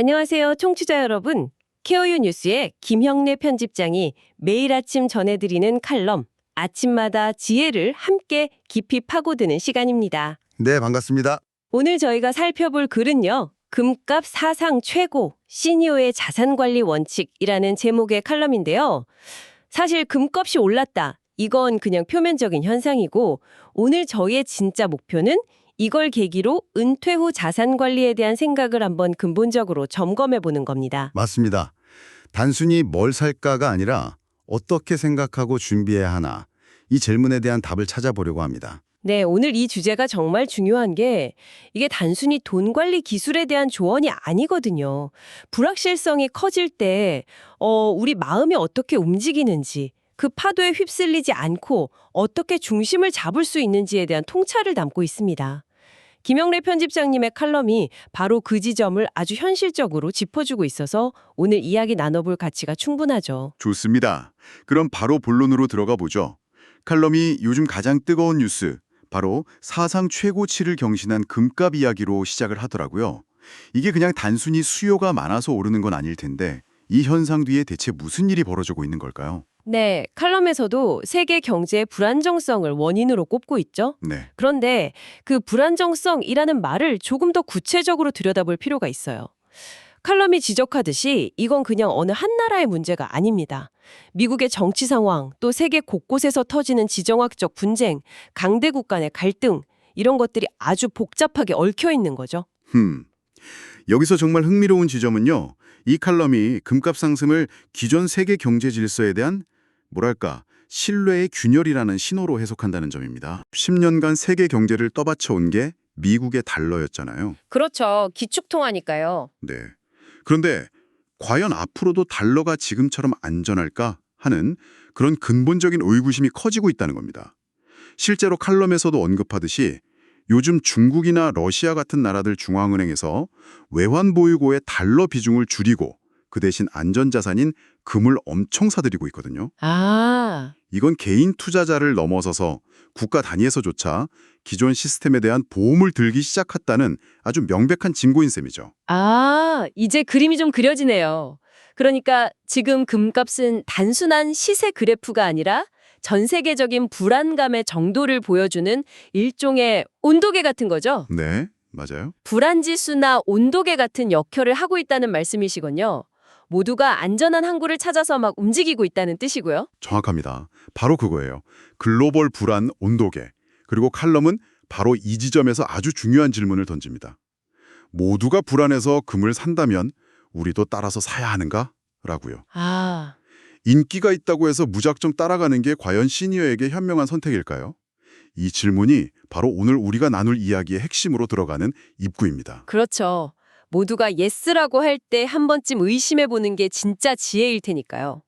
안녕하세요, 청취자 여러분. 케어유 뉴스의 김형래 편집장이 매일 아침 전해드리는 칼럼, 아침마다 지혜를 함께 깊이 파고드는 시간입니다. 네, 반갑습니다. 오늘 저희가 살펴볼 글은요, 금값 사상 최고, 시니어의 자산관리 원칙이라는 제목의 칼럼인데요. 사실 금값이 올랐다. 이건 그냥 표면적인 현상이고, 오늘 저희의 진짜 목표는 이걸 계기로 은퇴 후 자산 관리에 대한 생각을 한번 근본적으로 점검해 보는 겁니다. 맞습니다. 단순히 뭘 살까가 아니라 어떻게 생각하고 준비해야 하나, 이 질문에 대한 답을 찾아보려고 합니다. 네, 오늘 이 주제가 정말 중요한 게 이게 단순히 돈 관리 기술에 대한 조언이 아니거든요. 불확실성이 커질 때 우리 마음이 어떻게 움직이는지, 그 파도에 휩쓸리지 않고 어떻게 중심을 잡을 수 있는지에 대한 통찰을 담고 있습니다. 김영래 편집장님의 칼럼이 바로 그 지점을 아주 현실적으로 짚어주고 있어서 오늘 이야기 나눠볼 가치가 충분하죠. 좋습니다. 그럼 바로 본론으로 들어가 보죠. 칼럼이 요즘 가장 뜨거운 뉴스, 바로 사상 최고치를 경신한 금값 이야기로 시작을 하더라고요. 이게 그냥 단순히 수요가 많아서 오르는 건 아닐 텐데 이 현상 뒤에 대체 무슨 일이 벌어지고 있는 걸까요? 네, 칼럼에서도 세계 경제의 불안정성을 원인으로 꼽고 있죠. 네, 그런데 그 불안정성이라는 말을 조금 더 구체적으로 들여다볼 필요가 있어요. 칼럼이 지적하듯이 이건 그냥 어느 한 나라의 문제가 아닙니다. 미국의 정치 상황, 또 세계 곳곳에서 터지는 지정학적 분쟁, 강대국 간의 갈등, 이런 것들이 아주 복잡하게 얽혀 있는 거죠. 여기서 정말 흥미로운 지점은요. 이 칼럼이 금값 상승을 기존 세계 경제 질서에 대한 뭐랄까 신뢰의 균열이라는 신호로 해석한다는 점입니다. 10년간 세계 경제를 떠받쳐온 게 미국의 달러였잖아요. 그렇죠. 기축통화니까요. 네. 그런데 과연 앞으로도 달러가 지금처럼 안전할까 하는 그런 근본적인 의구심이 커지고 있다는 겁니다. 실제로 칼럼에서도 언급하듯이 요즘 중국이나 러시아 같은 나라들 중앙은행에서 외환 보유고의 달러 비중을 줄이고 그 대신 안전자산인 금을 엄청 사들이고 있거든요. 이건 개인 투자자를 넘어서서 국가 단위에서조차 기존 시스템에 대한 보험을 들기 시작했다는 아주 명백한 징조인 셈이죠. 이제 그림이 좀 그려지네요. 그러니까 지금 금값은 단순한 시세 그래프가 아니라 전 세계적인 불안감의 정도를 보여주는 일종의 온도계 같은 거죠? 네, 맞아요. 불안지수나 온도계 같은 역할을 하고 있다는 말씀이시군요. 모두가 안전한 항구를 찾아서 막 움직이고 있다는 뜻이고요. 정확합니다. 바로 그거예요. 글로벌 불안 온도계. 그리고 칼럼은 바로 이 지점에서 아주 중요한 질문을 던집니다. 모두가 불안해서 금을 산다면 우리도 따라서 사야 하는가? 라고요. 인기가 있다고 해서 무작정 따라가는 게 과연 시니어에게 현명한 선택일까요? 이 질문이 바로 오늘 우리가 나눌 이야기의 핵심으로 들어가는 입구입니다. 그렇죠. 모두가 예스라고 할 때 한 번쯤 의심해보는 게 진짜 지혜일 테니까요.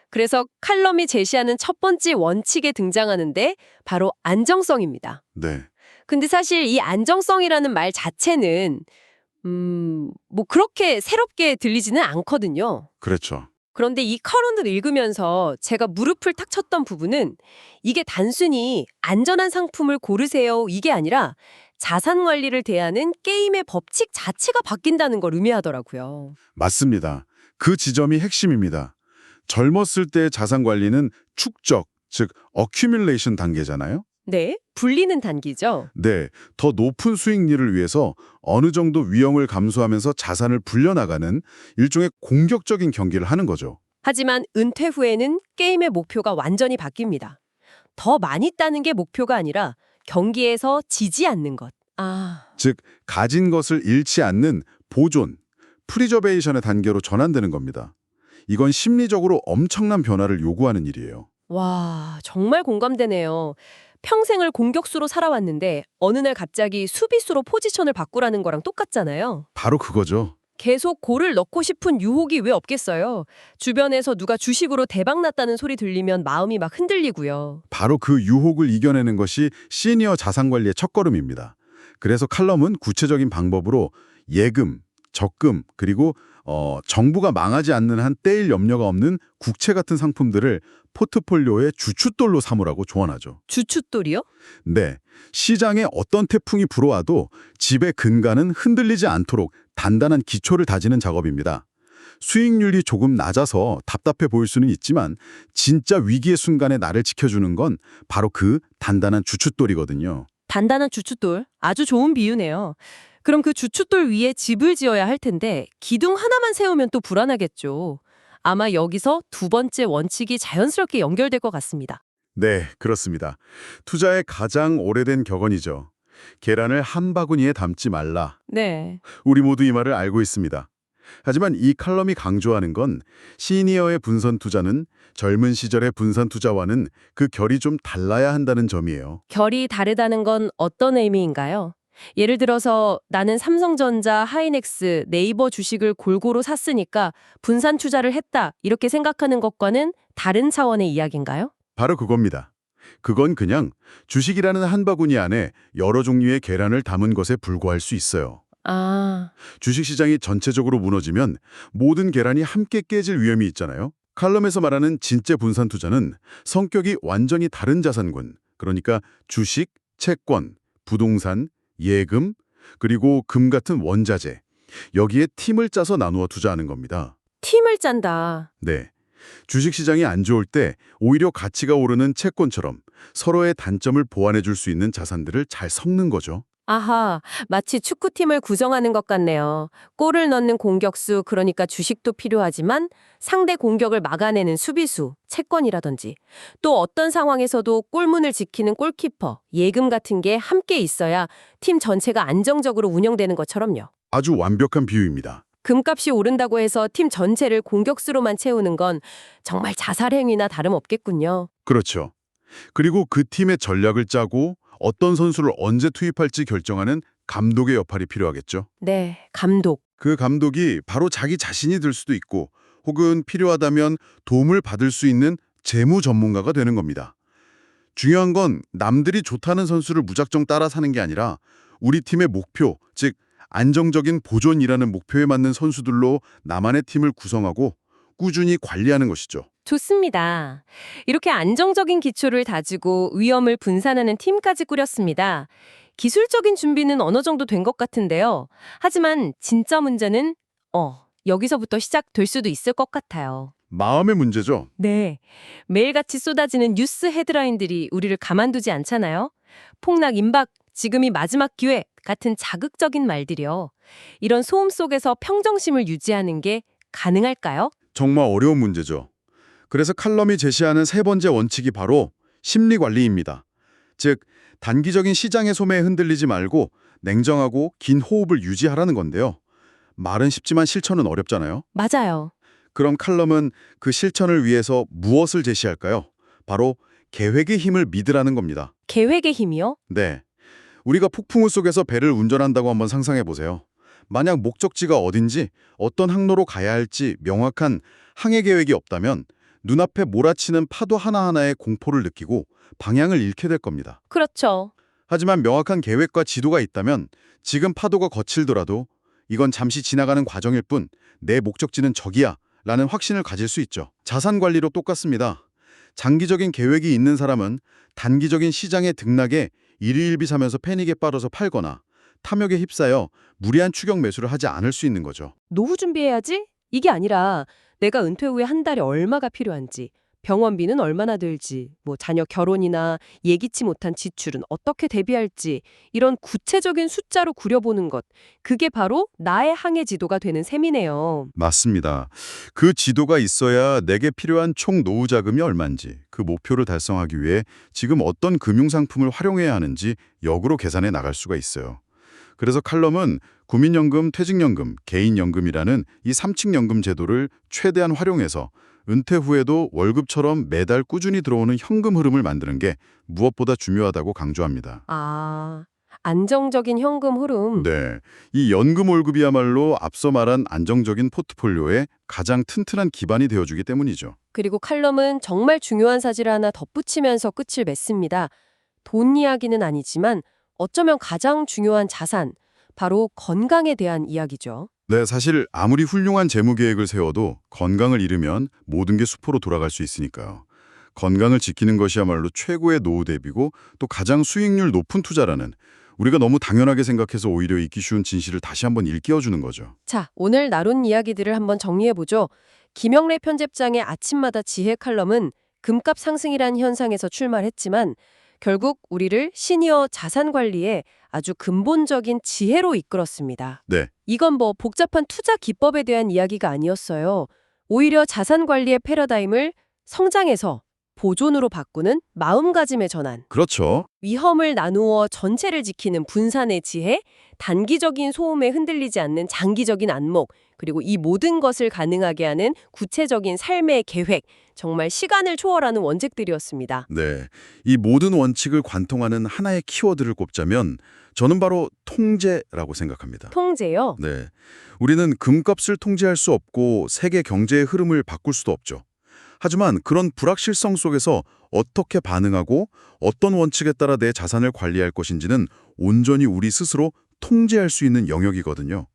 그래서 칼럼이 제시하는 첫 번째 원칙에 등장하는데 바로 안정성입니다. 네, 근데 사실 이 안정성이라는 말 자체는 뭐 그렇게 새롭게 들리지는 않거든요. 그렇죠. 그런데 이 커런을 읽으면서 제가 무릎을 탁 쳤던 부분은 이게 단순히 안전한 상품을 고르세요 이게 아니라 자산 관리를 대하는 게임의 법칙 자체가 바뀐다는 걸 의미하더라고요. 맞습니다. 그 지점이 핵심입니다. 젊었을 때의 자산 관리는 축적, 즉 어큐뮬레이션 단계잖아요. 네, 불리는 단계죠. 네, 더 높은 수익률을 위해서 어느 정도 위험을 감수하면서 자산을 불려나가는 일종의 공격적인 경기를 하는 거죠. 하지만 은퇴 후에는 게임의 목표가 완전히 바뀝니다. 더 많이 따는 게 목표가 아니라 경기에서 지지 않는 것. 즉, 가진 것을 잃지 않는 보존, 프리저베이션의 단계로 전환되는 겁니다. 이건 심리적으로 엄청난 변화를 요구하는 일이에요. 와, 정말 공감되네요. 평생을 공격수로 살아왔는데 어느 날 갑자기 수비수로 포지션을 바꾸라는 거랑 똑같잖아요. 바로 그거죠. 계속 골을 넣고 싶은 유혹이 왜 없겠어요? 주변에서 누가 주식으로 대박 났다는 소리 들리면 마음이 막 흔들리고요. 바로 그 유혹을 이겨내는 것이 시니어 자산관리의 첫걸음입니다. 그래서 칼럼은 구체적인 방법으로 예금, 적금, 그리고 정부가 망하지 않는 한 떼일 염려가 없는 국채 같은 상품들을 포트폴리오의 주춧돌로 삼으라고 조언하죠. 주춧돌이요? 네, 시장에 어떤 태풍이 불어와도 집의 근간은 흔들리지 않도록 단단한 기초를 다지는 작업입니다. 수익률이 조금 낮아서 답답해 보일 수는 있지만 진짜 위기의 순간에 나를 지켜주는 건 바로 그 단단한 주춧돌이거든요. 단단한 주춧돌. 아주 좋은 비유네요. 그럼 그 주춧돌 위에 집을 지어야 할 텐데 기둥 하나만 세우면 또 불안하겠죠. 아마 여기서 두 번째 원칙이 자연스럽게 연결될 것 같습니다. 네, 그렇습니다. 투자의 가장 오래된 격언이죠. 계란을 한 바구니에 담지 말라. 네. 우리 모두 이 말을 알고 있습니다. 하지만 이 칼럼이 강조하는 건 시니어의 분선 투자는 젊은 시절의 분산 투자와는 그 결이 좀 달라야 한다는 점이에요. 결이 다르다는 건 어떤 의미인가요? 예를 들어서 나는 삼성전자, 하이닉스, 네이버 주식을 골고루 샀으니까 분산 투자를 했다 이렇게 생각하는 것과는 다른 차원의 이야기인가요? 바로 그겁니다. 그건 그냥 주식이라는 한 바구니 안에 여러 종류의 계란을 담은 것에 불과할 수 있어요. 아, 주식시장이 전체적으로 무너지면 모든 계란이 함께 깨질 위험이 있잖아요. 칼럼에서 말하는 진짜 분산 투자는 성격이 완전히 다른 자산군, 그러니까 주식, 채권, 부동산, 예금, 그리고 금 같은 원자재, 여기에 팀을 짜서 나누어 투자하는 겁니다. 팀을 짠다. 네. 주식시장이 안 좋을 때 오히려 가치가 오르는 채권처럼 서로의 단점을 보완해 줄 수 있는 자산들을 잘 섞는 거죠. 아하, 마치 축구팀을 구성하는 것 같네요. 골을 넣는 공격수, 그러니까 주식도 필요하지만 상대 공격을 막아내는 수비수, 채권이라든지 또 어떤 상황에서도 골문을 지키는 골키퍼, 예금 같은 게 함께 있어야 팀 전체가 안정적으로 운영되는 것처럼요. 아주 완벽한 비유입니다. 금값이 오른다고 해서 팀 전체를 공격수로만 채우는 건 정말 자살행위나 다름없겠군요. 그렇죠. 그리고 그 팀의 전략을 짜고 어떤 선수를 언제 투입할지 결정하는 감독의 역할이 필요하겠죠. 네, 감독. 그 감독이 바로 자기 자신이 될 수도 있고 혹은 필요하다면 도움을 받을 수 있는 재무 전문가가 되는 겁니다. 중요한 건 남들이 좋다는 선수를 무작정 따라 사는 게 아니라 우리 팀의 목표, 즉 안정적인 보존이라는 목표에 맞는 선수들로 나만의 팀을 구성하고 꾸준히 관리하는 것이죠. 좋습니다. 이렇게 안정적인 기초를 다지고 위험을 분산하는 팀까지 꾸렸습니다. 기술적인 준비는 어느 정도 된 것 같은데요. 하지만 진짜 문제는 여기서부터 시작될 수도 있을 것 같아요. 마음의 문제죠. 네. 매일같이 쏟아지는 뉴스 헤드라인들이 우리를 가만두지 않잖아요. 폭락 임박, 지금이 마지막 기회 같은 자극적인 말들이요. 이런 소음 속에서 평정심을 유지하는 게 가능할까요? 정말 어려운 문제죠. 그래서 칼럼이 제시하는 세 번째 원칙이 바로 심리관리입니다. 즉, 단기적인 시장의 소매에 흔들리지 말고 냉정하고 긴 호흡을 유지하라는 건데요. 말은 쉽지만 실천은 어렵잖아요. 맞아요. 그럼 칼럼은 그 실천을 위해서 무엇을 제시할까요? 바로 계획의 힘을 믿으라는 겁니다. 계획의 힘이요? 네. 우리가 폭풍우 속에서 배를 운전한다고 한번 상상해 보세요. 만약 목적지가 어딘지, 어떤 항로로 가야 할지 명확한 항해 계획이 없다면 눈앞에 몰아치는 파도 하나하나에 공포를 느끼고 방향을 잃게 될 겁니다. 그렇죠. 하지만 명확한 계획과 지도가 있다면 지금 파도가 거칠더라도 이건 잠시 지나가는 과정일 뿐 내 목적지는 저기야 라는 확신을 가질 수 있죠. 자산 관리로 똑같습니다. 장기적인 계획이 있는 사람은 단기적인 시장의 등락에 일희일비사면서 패닉에 빠져서 팔거나 탐욕에 휩싸여 무리한 추격 매수를 하지 않을 수 있는 거죠. 노후 준비해야지? 이게 아니라 내가 은퇴 후에 한 달에 얼마가 필요한지, 병원비는 얼마나 들지, 자녀 결혼이나 예기치 못한 지출은 어떻게 대비할지 이런 구체적인 숫자로 구려보는 것. 그게 바로 나의 항해 지도가 되는 셈이네요. 맞습니다. 그 지도가 있어야 내게 필요한 총 노후 자금이 얼마인지, 그 목표를 달성하기 위해 지금 어떤 금융상품을 활용해야 하는지 역으로 계산해 나갈 수가 있어요. 그래서 칼럼은 국민연금, 퇴직연금, 개인연금이라는 이 3층 연금 제도를 최대한 활용해서 은퇴 후에도 월급처럼 매달 꾸준히 들어오는 현금 흐름을 만드는 게 무엇보다 중요하다고 강조합니다. 아, 안정적인 현금 흐름. 네, 이 연금 월급이야말로 앞서 말한 안정적인 포트폴리오의 가장 튼튼한 기반이 되어주기 때문이죠. 그리고 칼럼은 정말 중요한 사실을 하나 덧붙이면서 끝을 맺습니다. 돈 이야기는 아니지만 어쩌면 가장 중요한 자산, 바로 건강에 대한 이야기죠. 네, 사실 아무리 훌륭한 재무 계획을 세워도 건강을 잃으면 모든 게 수포로 돌아갈 수 있으니까요. 건강을 지키는 것이야말로 최고의 노후 대비고 또 가장 수익률 높은 투자라는 우리가 너무 당연하게 생각해서 오히려 잊기 쉬운 진실을 다시 한번 일깨워주는 거죠. 자, 오늘 나눈 이야기들을 한번 정리해보죠. 김영래 편집장의 아침마다 지혜 칼럼은 금값 상승이란 현상에서 출발했지만 결국 우리를 시니어 자산 관리에 아주 근본적인 지혜로 이끌었습니다. 네. 이건 뭐 복잡한 투자 기법에 대한 이야기가 아니었어요. 오히려 자산 관리의 패러다임을 성장에서 보존으로 바꾸는 마음가짐의 전환. 그렇죠. 위험을 나누어 전체를 지키는 분산의 지혜, 단기적인 소음에 흔들리지 않는 장기적인 안목, 그리고 이 모든 것을 가능하게 하는 구체적인 삶의 계획, 정말 시간을 초월하는 원칙들이었습니다. 네. 이 모든 원칙을 관통하는 하나의 키워드를 꼽자면 저는 바로 통제라고 생각합니다. 통제요? 네. 우리는 금값을 통제할 수 없고 세계 경제의 흐름을 바꿀 수도 없죠. 하지만 그런 불확실성 속에서 어떻게 반응하고 어떤 원칙에 따라 내 자산을 관리할 것인지는 온전히 우리 스스로 통제할 수 있는 영역이거든요.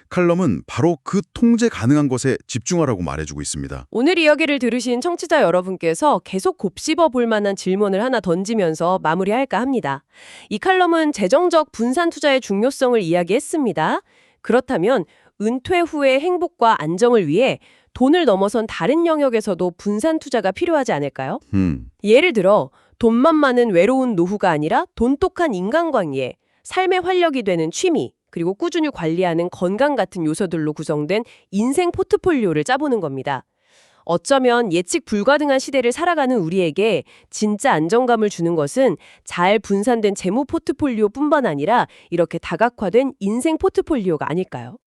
칼럼은 바로 그 통제 가능한 것에 집중하라고 말해주고 있습니다. 오늘 이야기를 들으신 청취자 여러분께서 계속 곱씹어 볼 만한 질문을 하나 던지면서 마무리할까 합니다. 이 칼럼은 재정적 분산 투자의 중요성을 이야기했습니다. 그렇다면 은퇴 후의 행복과 안정을 위해 돈을 넘어선 다른 영역에서도 분산 투자가 필요하지 않을까요? 예를 들어 돈만 많은 외로운 노후가 아니라 돈독한 인간관계, 삶의 활력이 되는 취미, 그리고 꾸준히 관리하는 건강 같은 요소들로 구성된 인생 포트폴리오를 짜보는 겁니다. 어쩌면 예측 불가능한 시대를 살아가는 우리에게 진짜 안정감을 주는 것은 잘 분산된 재무 포트폴리오뿐만 아니라 이렇게 다각화된 인생 포트폴리오가 아닐까요?